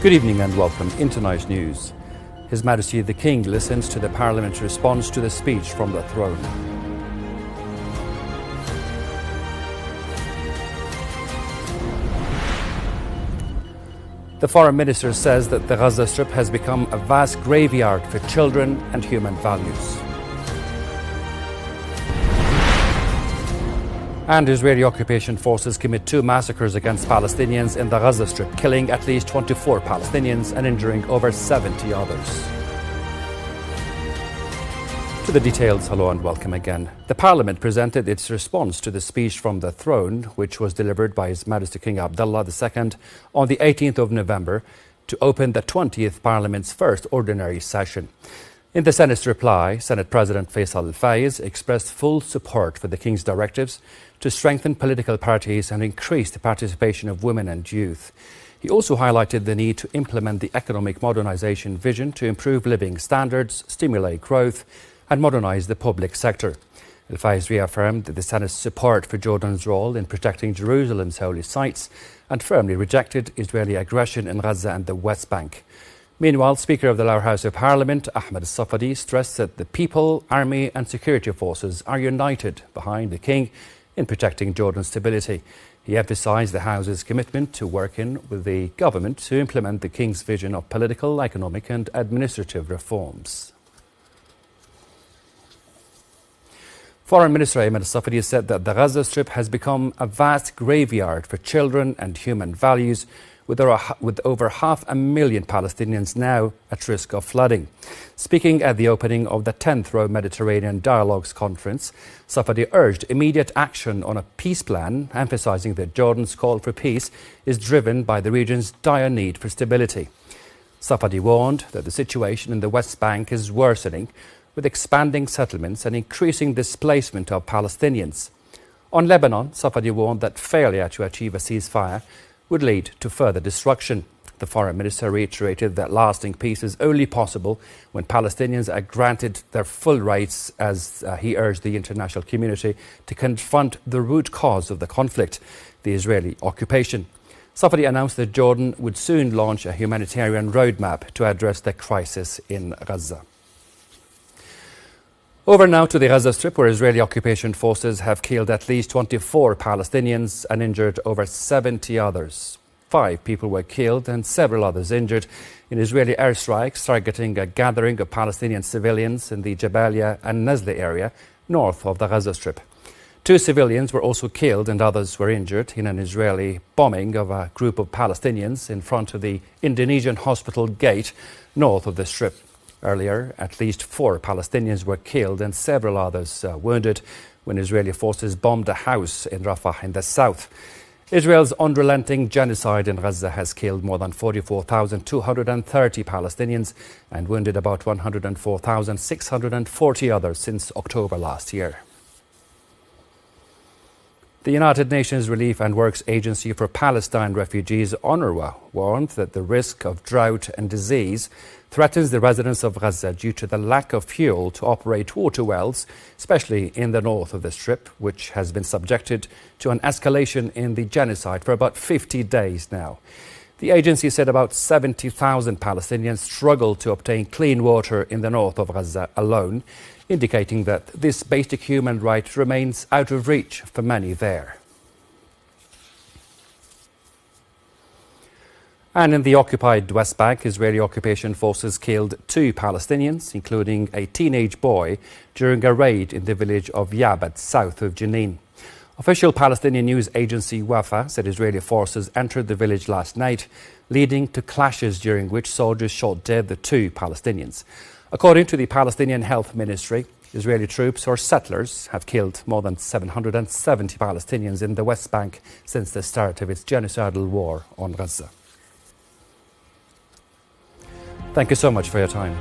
Good evening and welcome in tonight's news. His Majesty the King listens to the Parliament's response to the speech from the throne. The Foreign Minister says that the Gaza Strip has become a vast graveyard for children and human values. And Israeli occupation forces commit 2 massacres against Palestinians in the Gaza Strip, killing at least 24 Palestinians and injuring over 70 others. To the details, hello and welcome again. The Parliament presented its response to the speech from the throne, which was delivered by His Majesty King Abdullah II on the 18th of November to open the 20th Parliament's first ordinary session. In the Senate's reply, Senate President Faisal Al-Faiz expressed full support for the King's directives to strengthen political parties and increase the participation of women and youth. He also highlighted the need to implement the economic modernisation vision to improve living standards, stimulate growth and modernise the public sector. Al-Faiz reaffirmed the Senate's support for Jordan's role in protecting Jerusalem's holy sites and firmly rejected Israeli aggression in Gaza and the West Bank. Meanwhile, Speaker of the Lower House of Parliament, Ahmed Safadi, stressed that the people, army and security forces are united behind the King in protecting Jordan's stability. He emphasised the House's commitment to working with the government to implement the King's vision of political, economic and administrative reforms. Foreign Minister Ahmed Safadi said that the Gaza Strip has become a vast graveyard for children and human values, with over 500,000 Palestinians now at risk of flooding. Speaking at the opening of the 10th Row Mediterranean Dialogues Conference, Safadi urged immediate action on a peace plan, emphasising that Jordan's call for peace is driven by the region's dire need for stability. Safadi warned that the situation in the West Bank is worsening, with expanding settlements and increasing displacement of Palestinians. On Lebanon, Safadi warned that failure to achieve a ceasefire would lead to further destruction. The Foreign Minister reiterated that lasting peace is only possible when Palestinians are granted their full rights, as he urged the international community to confront the root cause of the conflict, the Israeli occupation. Safadi announced that Jordan would soon launch a humanitarian roadmap to address the crisis in Gaza. Over now to the Gaza Strip, where Israeli occupation forces have killed at least 24 Palestinians and injured over 70 others. 5 people were killed and several others injured in Israeli airstrikes targeting a gathering of Palestinian civilians in the Jabalia and Nazli area north of the Gaza Strip. 2 civilians were also killed and others were injured in an Israeli bombing of a group of Palestinians in front of the Indonesian hospital gate north of the Strip. Earlier, at least 4 Palestinians were killed and several others wounded when Israeli forces bombed a house in Rafah in the south. Israel's unrelenting genocide in Gaza has killed more than 44,230 Palestinians and wounded about 104,640 others since October last year. The United Nations Relief and Works Agency for Palestine Refugees, UNRWA, warned that the risk of drought and disease threatens the residents of Gaza due to the lack of fuel to operate water wells, especially in the north of the Strip, which has been subjected to an escalation in the genocide for about 50 days now. The agency said about 70,000 Palestinians struggle to obtain clean water in the north of Gaza alone, indicating that this basic human right remains out of reach for many there. And in the occupied West Bank, Israeli occupation forces killed 2 Palestinians, including a teenage boy, during a raid in the village of Yabat, south of Jenin. Official Palestinian news agency Wafa said Israeli forces entered the village last night, leading to clashes during which soldiers shot dead the 2 Palestinians. According to the Palestinian Health Ministry, Israeli troops or settlers have killed more than 770 Palestinians in the West Bank since the start of its genocidal war on Gaza. Thank you so much for your time.